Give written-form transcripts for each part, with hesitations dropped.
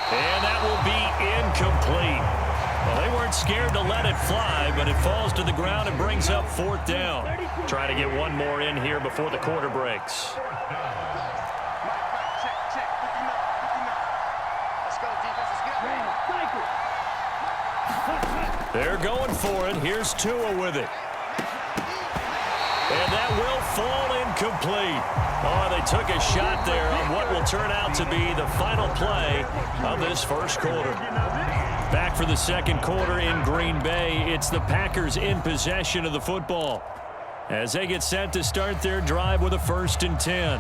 And that will be incomplete. Well, they weren't scared to let it fly, but it falls to the ground and brings up 4th down. Trying to get one more in here before the quarter breaks. They're going for it. Here's Tua with it. And that will fall incomplete. Oh, they took a shot there on what will turn out to be the final play of this first quarter. Back for the second quarter in Green Bay. It's the Packers in possession of the football as they get set to start their drive with a 1st and 10.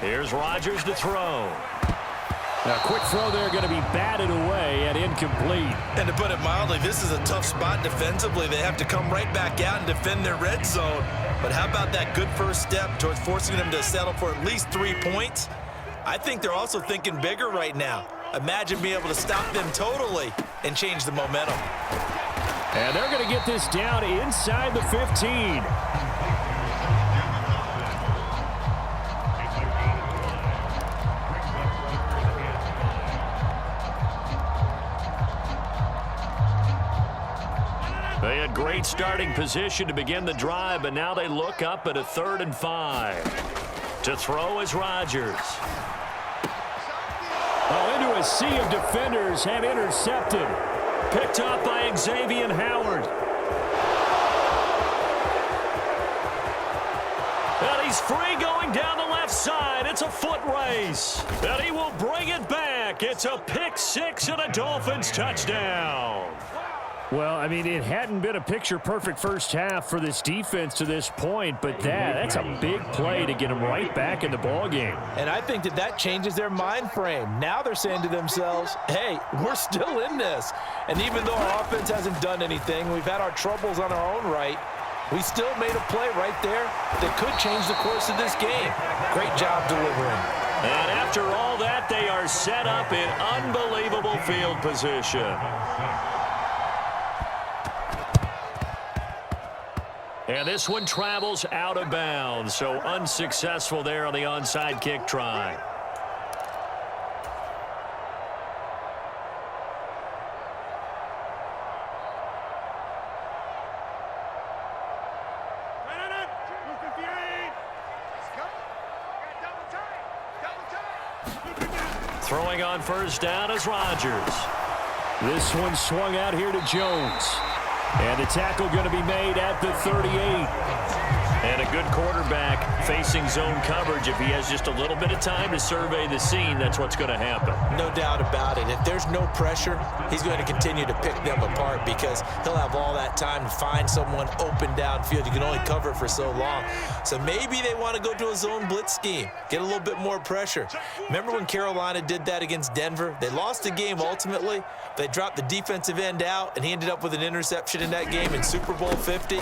Here's Rodgers to throw. A quick throw there going to be batted away and incomplete. And to put it mildly, this is a tough spot defensively. They have to come right back out and defend their red zone. But how about that good first step towards forcing them to settle for at least 3 points? I think they're also thinking bigger right now. Imagine being able to stop them totally and change the momentum. And they're going to get this down inside the 15. They had great starting position to begin the drive, but now they look up at a 3rd and 5. To throw is Rodgers. Oh, into a sea of defenders and intercepted. Picked up by Xavier Howard. And he's free going down the left side. It's a foot race. And he will bring it back. It's a pick 6 and a Dolphins touchdown. Well, I mean, it hadn't been a picture-perfect first half for this defense to this point, but that's a big play to get them right back in the ballgame. And I think that changes their mind frame. Now they're saying to themselves, hey, we're still in this. And even though our offense hasn't done anything, we've had our troubles on our own right, we still made a play right there that could change the course of this game. Great job delivering. And after all that, they are set up in unbelievable field position. And this one travels out of bounds, so unsuccessful there on the onside kick try. Throwing on first down is Rodgers. This one swung out here to Jones. And the tackle going to be made at the 38. And a good quarterback facing zone coverage. If he has just a little bit of time to survey the scene, that's what's going to happen. No doubt about it. If there's no pressure, he's going to continue to pick them apart because he'll have all that time to find someone open downfield. You can only cover for so long. So maybe they want to go to a zone blitz scheme, get a little bit more pressure. Remember when Carolina did that against Denver? They lost the game ultimately. They dropped the defensive end out, and he ended up with an interception in that game in Super Bowl 50.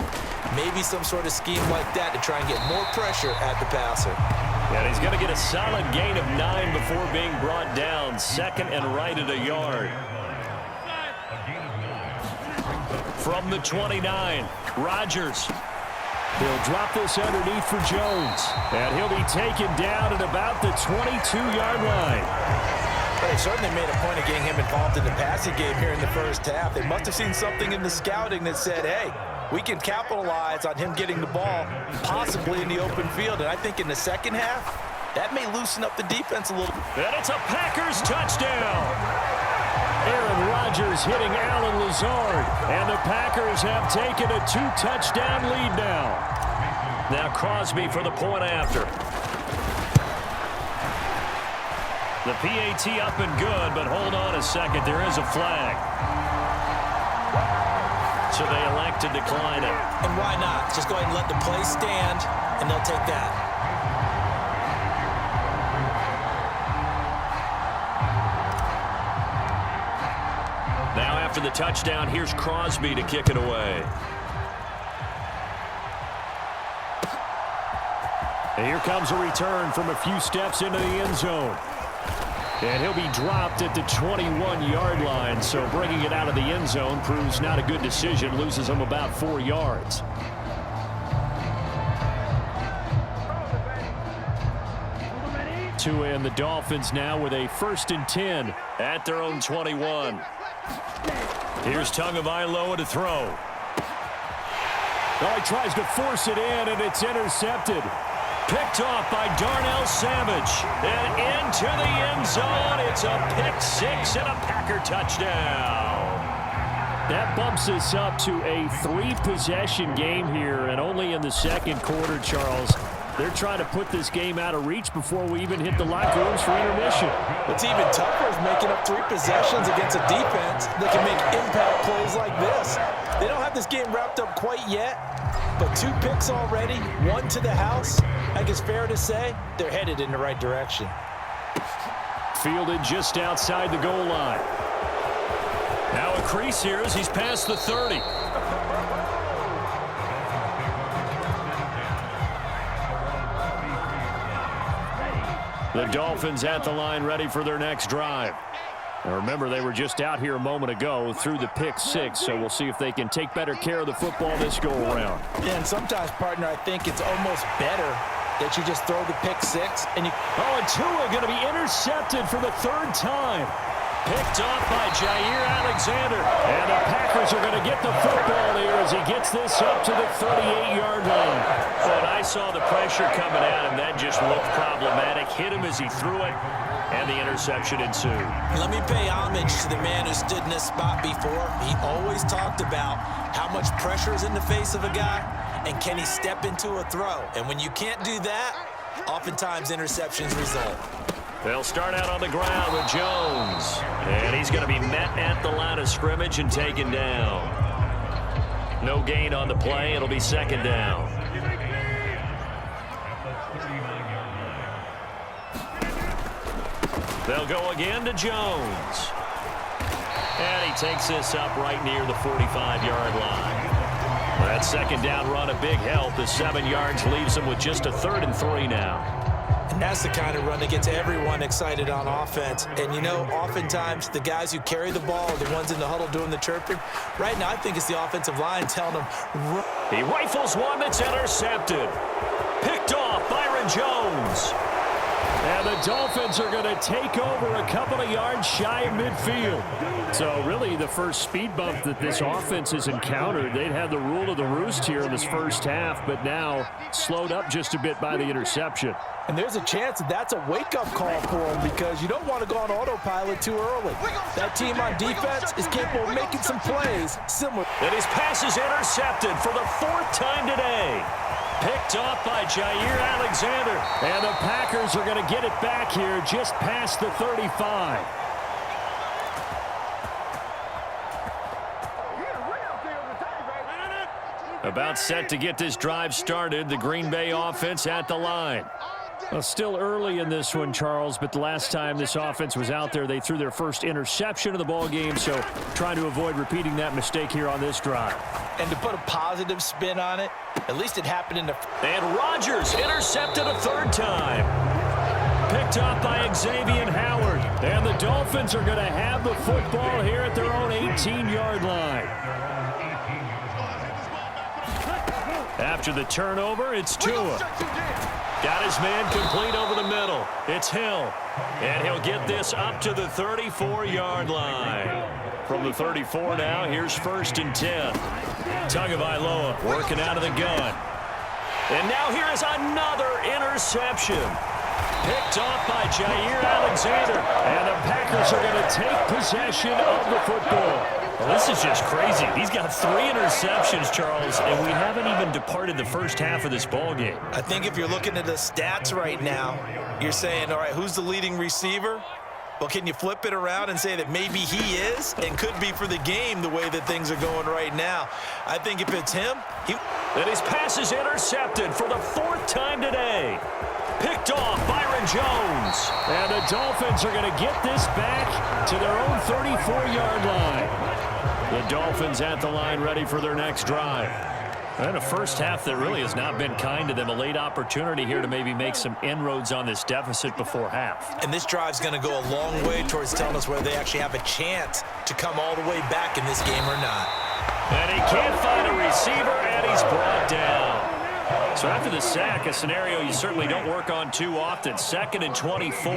Maybe some sort of scheme like that to try and get more pressure at the passer. And he's going to get a solid gain of 9 before being brought down. 2nd and right at a yard. From the 29, Rodgers. He'll drop this underneath for Jones. And he'll be taken down at about the 22-yard line. They certainly made a point of getting him involved in the passing game here in the first half. They must have seen something in the scouting that said, hey, we can capitalize on him getting the ball possibly in the open field. And I think in the second half, that may loosen up the defense a little. And it's a Packers touchdown. Aaron Rodgers hitting Allen Lazard. And the Packers have taken a 2-touchdown lead now. Now Crosby for the point after. The PAT up and good, but hold on a second. There is a flag. So they elect to decline it. And why not? Just go ahead and let the play stand, and they'll take that. Now after the touchdown, here's Crosby to kick it away. And here comes a return from a few steps into the end zone. And he'll be dropped at the 21-yard line, so bringing it out of the end zone proves not a good decision, loses him about 4 yards. Tua and the Dolphins now with a 1st and 10 at their own 21. Here's Tagovailoa to throw. Well, he tries to force it in, and it's intercepted. Picked off by Darnell Savage. And into the end zone. It's a pick six and a Packer touchdown. That bumps us up to a 3-possession game here, and only in the second quarter, Charles. They're trying to put this game out of reach before we even hit the locker rooms for intermission. What's even tougher is making up 3 possessions against a defense that can make impact plays like this. They don't have this game wrapped up quite yet, but 2 picks already, 1 to the house. I think it's fair to say they're headed in the right direction. Fielded just outside the goal line. Now a crease here as he's past the 30. The Dolphins at the line ready for their next drive. Now remember, they were just out here a moment ago through the pick 6, so we'll see if they can take better care of the football this go-around. Yeah, and sometimes, partner, I think it's almost better that you just throw the pick 6 and you... Oh, and Tua going to be intercepted for the 3rd time. Picked off by Jair Alexander. And the Packers are going to get the football here as he gets this up to the 38-yard line. When I saw the pressure coming at him, that just looked problematic. Hit him as he threw it, and the interception ensued. Let me pay homage to the man who stood in this spot before. He always talked about how much pressure is in the face of a guy, and can he step into a throw. And when you can't do that, oftentimes interceptions result. They'll start out on the ground with Jones. And he's going to be met at the line of scrimmage and taken down. No gain on the play. It'll be 2nd down. They'll go again to Jones. And he takes this up right near the 45-yard line. That 2nd down run, a big help. The 7 yards leaves him with just a 3rd and 3 now. And that's the kind of run that gets everyone excited on offense. And, you know, oftentimes the guys who carry the ball are the ones in the huddle doing the chirping. Right now, I think it's the offensive line telling them, run. He rifles one that's intercepted. Picked off Byron Jones. And the Dolphins are going to take over a couple of yards shy of midfield. So really the first speed bump that this offense has encountered. They'd had the rule of the roost here in this first half, but now slowed up just a bit by the interception. And there's a chance that that's a wake-up call for them because you don't want to go on autopilot too early. That team on defense is capable of making some plays similar. And his pass is intercepted for the 4th time today. Picked off by Jair Alexander. And the Packers are going to get it back here just past the 35. About set to get this drive started. The Green Bay offense at the line. Well, still early in this one, Charles, but the last time this offense was out there, they threw their first interception of the ball game, so trying to avoid repeating that mistake here on this drive. And to put a positive spin on it, at least it happened in the... And Rodgers intercepted a 3rd time. Picked off by Xavier Howard. And the Dolphins are going to have the football here at their own 18-yard line. After the turnover, it's Tua. Got his man complete over the middle. It's Hill. And he'll get this up to the 34-yard line. From the 34 now, here's 1st and 10. Tagovailoa working out of the gun. And now here is another interception. Picked off by Jair Alexander. And the Packers are going to take possession of the football. Well, this is just crazy. He's got 3 interceptions, Charles, and we haven't even departed the first half of this ball game. I think if you're looking at the stats right now, you're saying, all right, who's the leading receiver? Well, can you flip it around and say that maybe he is and could be for the game the way that things are going right now? I think if it's him, And his pass is intercepted for the 4th time today. Picked off Byron Jones. And the Dolphins are going to get this back to their own 34-yard line. The Dolphins at the line ready for their next drive. And a first half that really has not been kind to them. A late opportunity here to maybe make some inroads on this deficit before half. And this drive's going to go a long way towards telling us whether they actually have a chance to come all the way back in this game or not. And he can't find a receiver, and he's brought down. So after the sack, a scenario you certainly don't work on too often. 2nd and 24.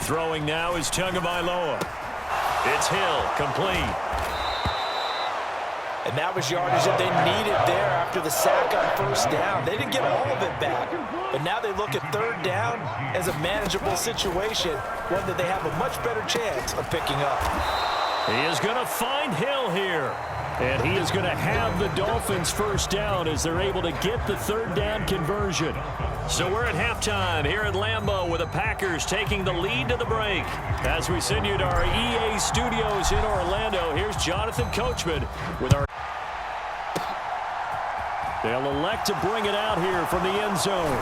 Throwing now is Tagovailoa. It's Hill, complete. And that was yardage that they needed there after the sack on 1st down. They didn't get all of it back, but now they look at 3rd down as a manageable situation, one that they have a much better chance of picking up. He is going to find Hill here. And he is going to have the Dolphins 1st down as they're able to get the 3rd down conversion. So we're at halftime here at Lambeau with the Packers taking the lead to the break. As we send you to our EA studios in Orlando, here's Jonathan Coachman with our... They'll elect to bring it out here from the end zone.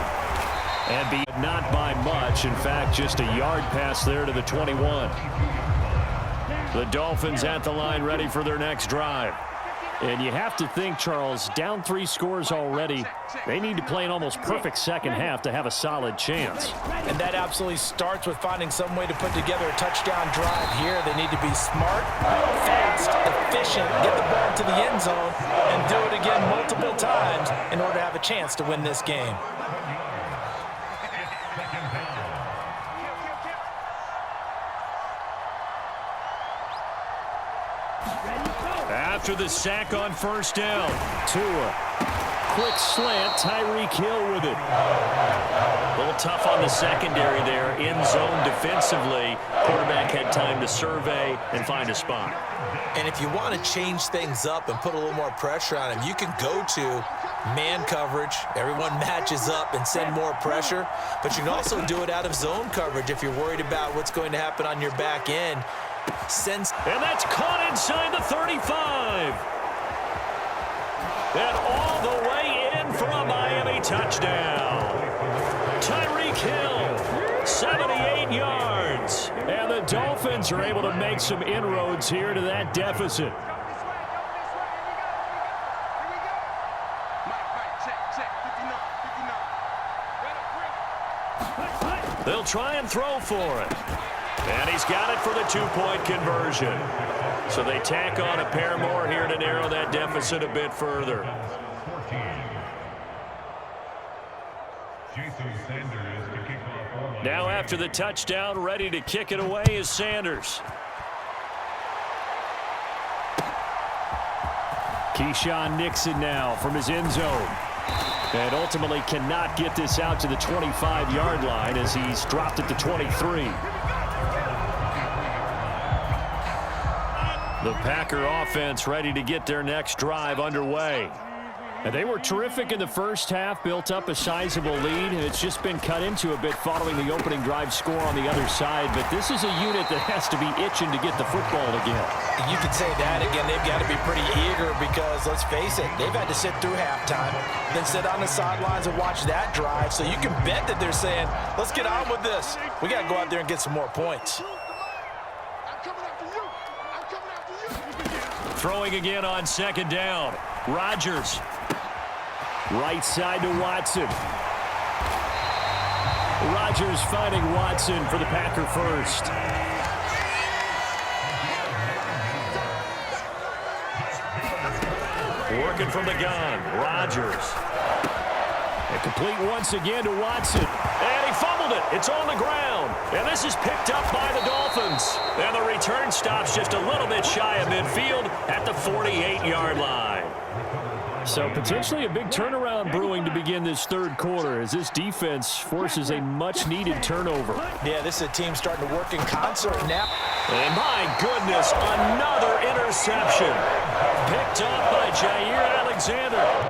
And be not by much. In fact, just a yard pass there to the 21. The Dolphins at the line ready for their next drive. And you have to think, Charles, down 3 scores already. They need to play an almost perfect second half to have a solid chance. And that absolutely starts with finding some way to put together a touchdown drive here. They need to be smart, fast, efficient, get the ball to the end zone, and do it again multiple times in order to have a chance to win this game. After the sack on 1st down, Tua. Quick slant, Tyreek Hill with it. A little tough on the secondary there, in zone defensively. Quarterback had time to survey and find a spot. And if you want to change things up and put a little more pressure on him, you can go to man coverage. Everyone matches up and send more pressure. But you can also do it out of zone coverage if you're worried about what's going to happen on your back end. And that's caught inside the 35. And all the way in for a Miami touchdown. Tyreek Hill, 78 yards. And the Dolphins are able to make some inroads here to that deficit. They'll try and throw for it. And he's got it for the 2-point conversion. So they tack on a pair more here to narrow that deficit a bit further. Now after the touchdown, ready to kick it away is Sanders. Keyshawn Nixon now from his end zone. And ultimately cannot get this out to the 25-yard line as he's dropped at the 23. The Packer offense ready to get their next drive underway. And they were terrific in the first half, built up a sizable lead, and it's just been cut into a bit following the opening drive score on the other side. But this is a unit that has to be itching to get the football again. You could say that again. They've got to be pretty eager because, let's face it, they've had to sit through halftime, then sit on the sidelines and watch that drive. So you can bet that they're saying, let's get on with this. We got to go out there and get some more points. Throwing again on 2nd down. Rodgers. Right side to Watson. Rodgers finding Watson for the Packer first. Working from the gun. Rodgers. And complete once again to Watson. And he fumbled it. It's on the ground. And this is picked up by the Dolphins. And the return stops just a little bit shy of midfield at the 48-yard line. So potentially a big turnaround brewing to begin this 3rd quarter as this defense forces a much-needed turnover. Yeah, this is a team starting to work in concert now. And my goodness, another interception. Picked up by Jair Alexander.